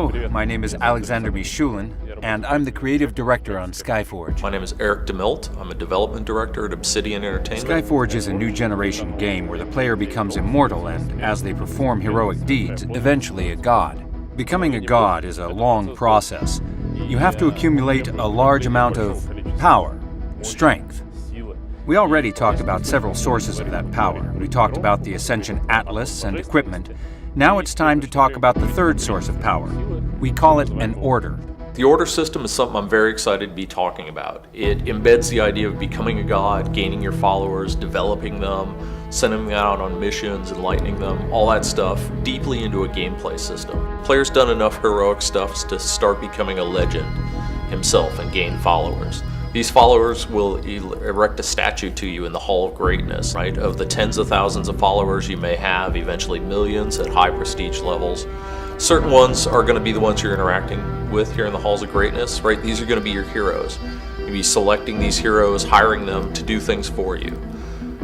Hello, my name is Alexander Michulin, and I'm the creative director on Skyforge. My name is Eric DeMilt. I'm a development director at Obsidian Entertainment. Skyforge is a new generation game where the player becomes immortal and, as they perform heroic deeds, eventually a god. Becoming a god is a long process. You have to accumulate a large amount of power, strength. We already talked about several sources of that power. We talked about the Ascension Atlas and equipment. Now it's time to talk about the third source of power. We call it an order. The order system is something I'm very excited to be talking about. It embeds the idea of becoming a god, gaining your followers, developing them, sending them out on missions, enlightening them, all that stuff, deeply into a gameplay system. Player's done enough heroic stuff to start becoming a legend himself and gain followers. These followers will erect a statue to you in the Hall of Greatness, right? Of the tens of thousands of followers you may have, eventually millions at high prestige levels. Certain ones are going to be the ones you're interacting with here in the Halls of Greatness, right? These are going to be your heroes. You'll be selecting these heroes, hiring them to do things for you.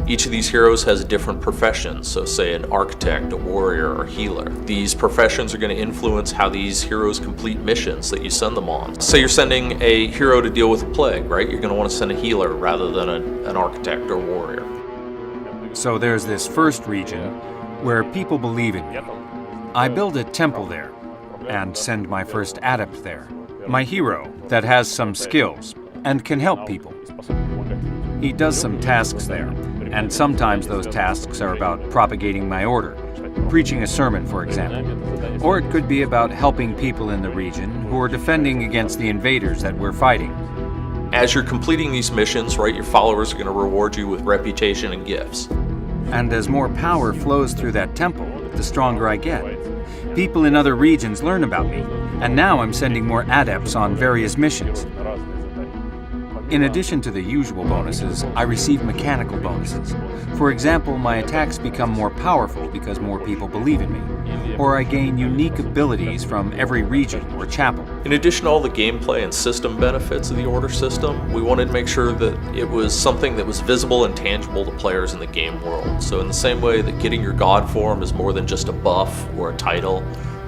Each of these heroes has different professions, so say an architect, a warrior, or healer. These professions are going to influence how these heroes complete missions that you send them on. Say you're sending a hero to deal with a plague, right? You're going to want to send a healer rather than an architect or warrior. So there's this first region where people believe in me. I build a temple there and send my first adept there. My hero that has some skills and can help people. He does some tasks there. And sometimes those tasks are about propagating my order, preaching a sermon, for example. Or it could be about helping people in the region who are defending against the invaders that we're fighting. As you're completing these missions, right, your followers are going to reward you with reputation and gifts. And as more power flows through that temple, the stronger I get. People in other regions learn about me, and now I'm sending more adepts on various missions. In addition to the usual bonuses, I receive mechanical bonuses. For example, my attacks become more powerful because more people believe in me, or I gain unique abilities from every region or chapel. In addition to all the gameplay and system benefits of the order system, we wanted to make sure that it was something that was visible and tangible to players in the game world. So in the same way that getting your god form is more than just a buff or a title,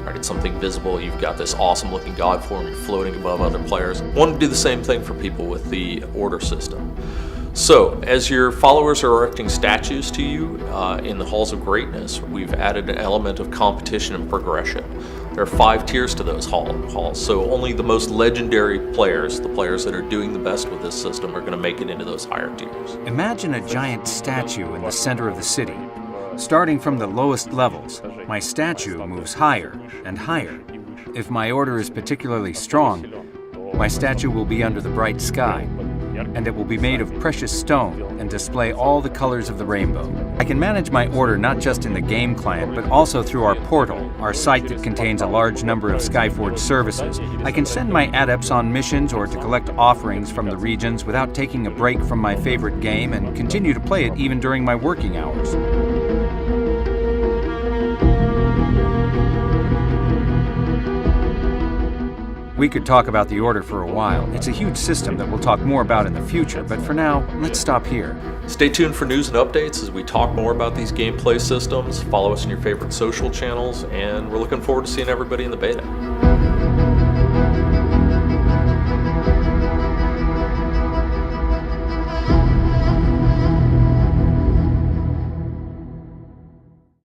right, it's something visible. You've got this awesome looking god form, you're floating above other players. Want to do the same thing for people with the order system. So as your followers are erecting statues to you in the Halls of Greatness, we've added an element of competition and progression. There are 5 tiers to those halls, so only the most legendary players, the players that are doing the best with this system, are going to make it into those higher tiers. Imagine a giant statue in the center of the city. Starting from the lowest levels, my statue moves higher and higher. If my order is particularly strong, my statue will be under the bright sky, and it will be made of precious stone and display all the colors of the rainbow. I can manage my order not just in the game client, but also through our portal, our site that contains a large number of Skyforge services. I can send my adepts on missions or to collect offerings from the regions without taking a break from my favorite game and continue to play it even during my working hours. We could talk about the Order for a while. It's a huge system that we'll talk more about in the future, but for now, let's stop here. Stay tuned for news and updates as we talk more about these gameplay systems. Follow us on your favorite social channels, and we're looking forward to seeing everybody in the beta.